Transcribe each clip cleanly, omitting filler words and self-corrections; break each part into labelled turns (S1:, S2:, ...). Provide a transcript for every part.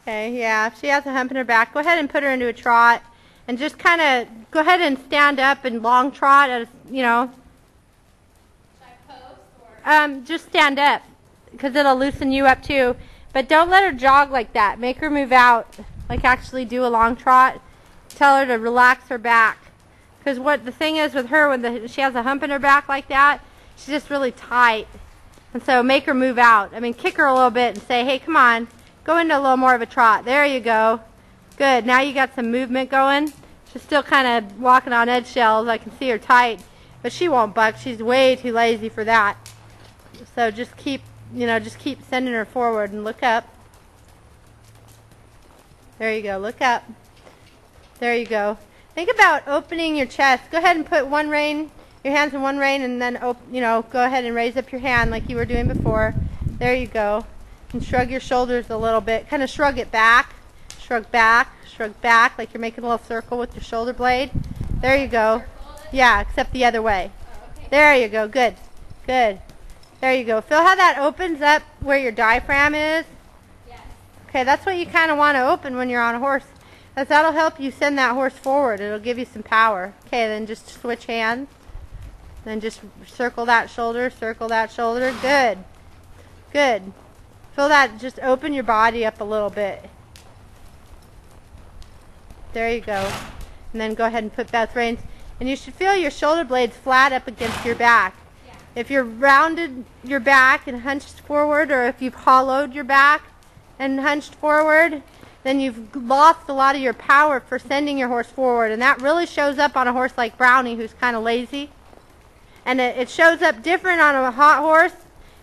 S1: Okay, yeah, if she has a hump in her back, go ahead and put her into a trot. And just kind of go ahead and stand up and long trot, as you know.
S2: Should I pose or?
S1: Just stand up, because it'll loosen you up too. But don't let her jog like that. Make her move out, like actually do a long trot. Tell her to relax her back. Because what the thing is with her, when she has a hump in her back like that, she's just really tight. And so make her move out. I mean, kick her a little bit and say, hey, come on, go into a little more of a trot. There you go. Good. Now you got some movement going. She's still kind of walking on eggshells. I can see her tight, but she won't buck. She's way too lazy for that. So just keep, just keep sending her forward and look up. There you go. Look up. There you go. Think about opening your chest. Go ahead and put one rein, your hands in one rein, and then go ahead and raise up your hand like you were doing before. There you go. And shrug your shoulders a little bit. Kind of shrug it back. Shrug back, like you're making a little circle with your shoulder blade. There you go. Yeah, except the other way. There you go. Good. Good. There you go. Feel how that opens up where your diaphragm is?
S2: Yes.
S1: Okay, that's what you kind of want to open when you're on a horse. Because that'll help you send that horse forward. It'll give you some power. Okay, then just switch hands. Then just circle that shoulder, circle that shoulder. Good. Good. Feel that, just open your body up a little bit. There you go. And then go ahead and put both reins. And you should feel your shoulder blades flat up against your back.
S2: Yeah.
S1: If you've rounded your back and hunched forward, or if you've hollowed your back and hunched forward, then you've lost a lot of your power for sending your horse forward. And that really shows up on a horse like Brownie, who's kind of lazy. And it shows up different on a hot horse.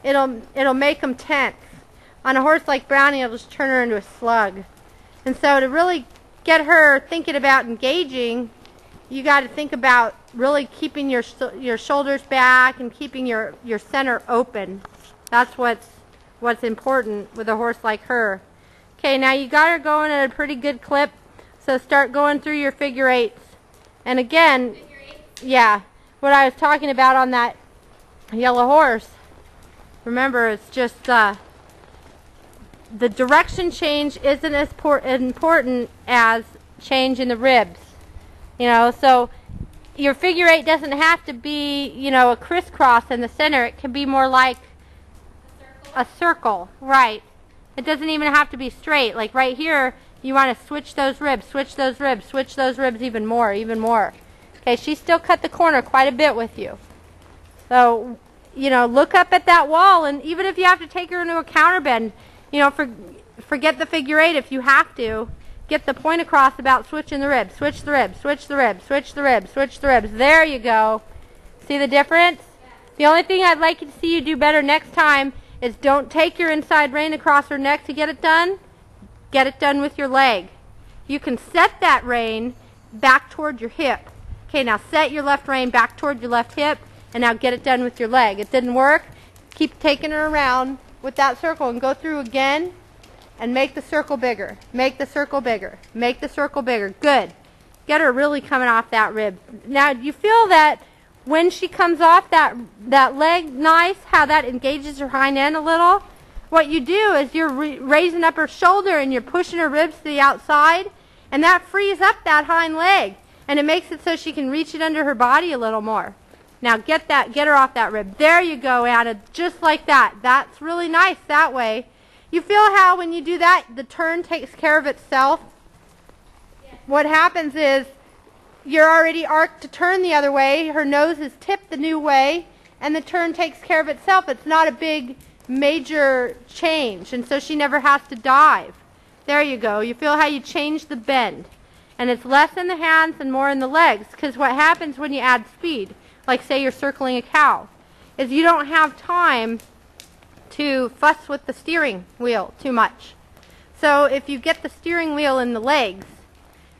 S1: It'll make them tense. On a horse like Brownie, it'll just turn her into a slug. And so to really get her thinking about engaging, you got to think about really keeping your shoulders back and keeping your center open. That's what's important with a horse like her. Okay, now you got her going at a pretty good clip, so start going through your figure eights. And again, yeah, what I was talking about on that yellow horse, remember, it's just the direction change isn't as important as change in the ribs. So your figure eight doesn't have to be, a crisscross in the center. It can be more like a circle, right? It doesn't even have to be straight. Like right here, you want to switch those ribs, switch those ribs, switch those ribs even more, even more. Okay, she still cut the corner quite a bit with you. So, look up at that wall, and even if you have to take her into a counter bend, forget the figure eight if you have to. Get the point across about switching the ribs. Switch the ribs, switch the ribs, switch the ribs, switch the ribs. There you go. See the difference? The only thing I'd like to see you do better next time is don't take your inside rein across her neck to get it done. Get it done with your leg. You can set that rein back toward your hip. Okay, now set your left rein back toward your left hip, and now get it done with your leg. It didn't work? Keep taking her around with that circle and go through again and make the circle bigger. Make the circle bigger. Make the circle bigger. Good. Get her really coming off that rib. Now, you feel that when she comes off that leg nice, how that engages her hind end a little? What you do is you're raising up her shoulder and you're pushing her ribs to the outside, and that frees up that hind leg, and it makes it so she can reach it under her body a little more. Now get her off that rib. There you go, Anna, just like that. That's really nice that way. You feel how when you do that, the turn takes care of itself? Yeah. What happens is you're already arced to turn the other way, her nose is tipped the new way, and the turn takes care of itself. It's not a big major change, and so she never has to dive. There you go. You feel how you change the bend. And it's less in the hands and more in the legs, because what happens when you add speed, like say you're circling a cow, is you don't have time to fuss with the steering wheel too much. So if you get the steering wheel in the legs,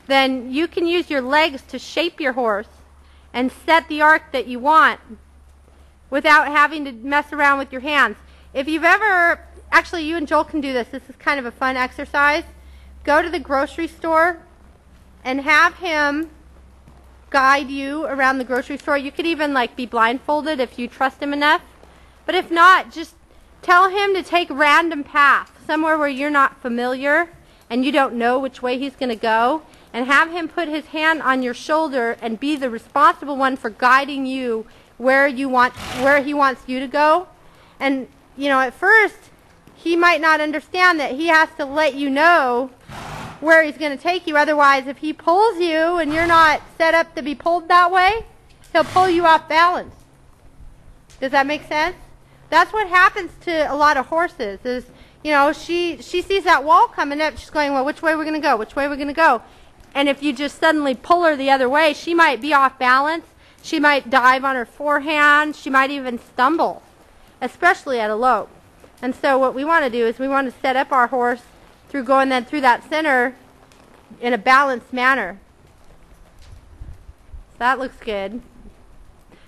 S1: then you can use your legs to shape your horse and set the arc that you want without having to mess around with your hands. If you've ever, actually you and Joel can do this, this is kind of a fun exercise. Go to the grocery store and have him guide you around the grocery store. You could even be blindfolded if you trust him enough. But if not, just tell him to take random paths, somewhere where you're not familiar, and you don't know which way he's going to go, and have him put his hand on your shoulder and be the responsible one for guiding you where he wants you to go. And you know, at first he might not understand that he has to let you know where he's going to take you. Otherwise, if he pulls you and you're not set up to be pulled that way, he'll pull you off balance. Does that make sense? That's what happens to a lot of horses is, you know, she sees that wall coming up. She's going, well, which way are we going to go? Which way are we going to go? And if you just suddenly pull her the other way, she might be off balance. She might dive on her forehand. She might even stumble, especially at a lope. And so what we want to do is we want to set up our horse through going then through that center in a balanced manner. So that looks good.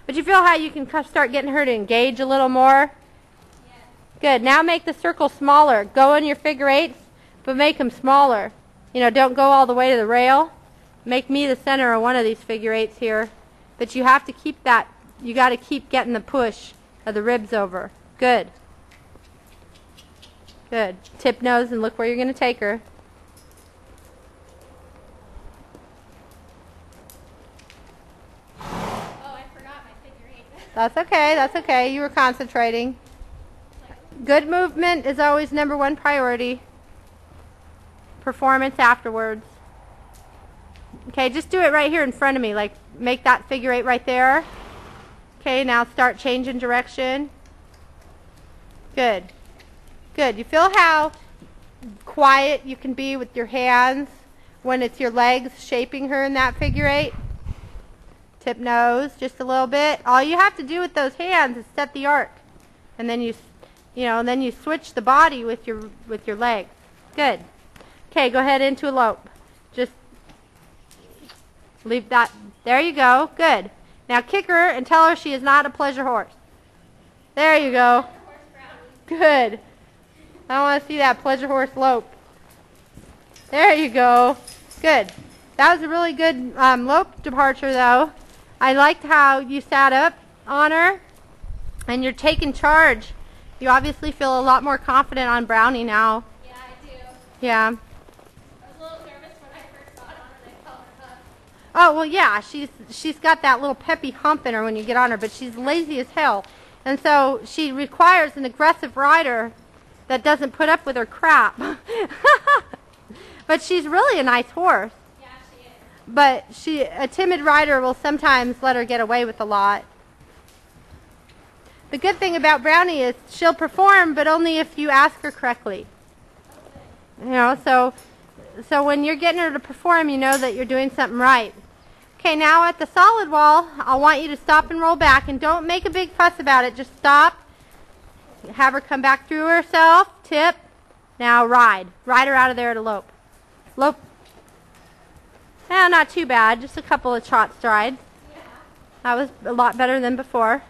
S1: But you feel how you can start getting her to engage a little more? Yes. Good. Now make the circle smaller. Go in your figure eights, but make them smaller. You know, don't go all the way to the rail. Make me the center of one of these figure eights here. But you have to keep that, you got to keep getting the push of the ribs over. Good. Good. Tip nose and look where you're going to take her.
S2: Oh, I forgot my figure eight.
S1: That's okay. That's okay. You were concentrating. Good movement is always #1 priority. Performance afterwards. Okay, just do it right here in front of me. Like, make that figure eight right there. Okay, now start changing direction. Good. Good. You feel how quiet you can be with your hands when it's your legs shaping her in that figure eight? Tip nose just a little bit. All you have to do with those hands is set the arc, and then you switch the body with your legs. Good. Okay, go ahead into a lope. Just leave that. There you go. Good. Now kick her and tell her she is not a pleasure horse. There you go. Good. I don't want to see that pleasure horse lope. There you go. Good. That was a really good lope departure, though. I liked how you sat up on her and you're taking charge. You obviously feel a lot more confident on Brownie now.
S2: Yeah, I do.
S1: Yeah.
S2: I was a little nervous when I first got on her and I felt her hug.
S1: Oh, well, yeah. She's got that little peppy hump in her when you get on her, but she's lazy as hell. And so she requires an aggressive rider that doesn't put up with her crap. But she's really a nice horse.
S2: Yeah, she is.
S1: But a timid rider will sometimes let her get away with a lot. The good thing about Brownie is she'll perform, but only if you ask her correctly. You know, so when you're getting her to perform, you know that you're doing something right. Okay, now at the solid wall, I want you to stop and roll back, and don't make a big fuss about it. Just stop. Have her come back through herself. Tip. Now ride. Ride her out of there at a lope. Lope. Eh, not too bad. Just a couple of trot strides.
S2: Yeah.
S1: That was a lot better than before.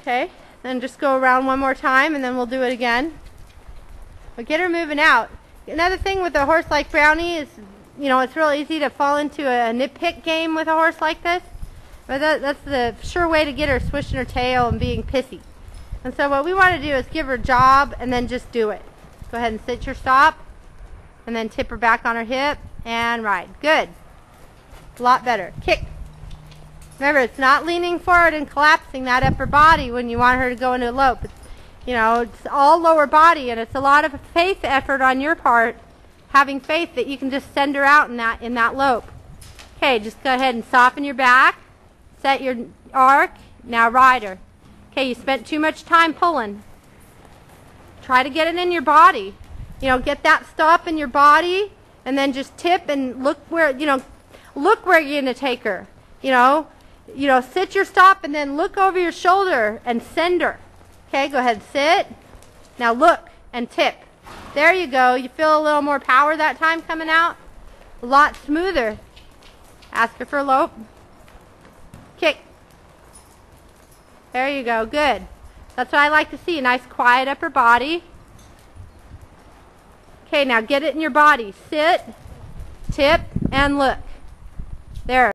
S1: Okay, then just go around one more time and then we'll do it again. But get her moving out. Another thing with a horse like Brownie is, you know, it's real easy to fall into a nitpick game with a horse like this. But that's the sure way to get her swishing her tail and being pissy. And so what we want to do is give her a job and then just do it. Go ahead and sit your stop and then tip her back on her hip and ride. Good. A lot better. Kick. Remember, it's not leaning forward and collapsing that upper body when you want her to go into a lope. It's, you know, it's all lower body, and it's a lot of faith effort on your part, having faith that you can just send her out in that lope. Okay, just go ahead and soften your back. Set your arc. Now ride her. Okay, you spent too much time pulling. Try to get it in your body. You know, get that stop in your body, and then just tip and look where, you know, look where you're going to take her. You know, sit your stop and then look over your shoulder and send her. Okay, go ahead, sit. Now look and tip. There you go. You feel a little more power that time coming out? A lot smoother. Ask her for a lope. Kick. There you go. Good. That's what I like to see. A nice quiet upper body. Okay, now get it in your body. Sit, tip, and look. There.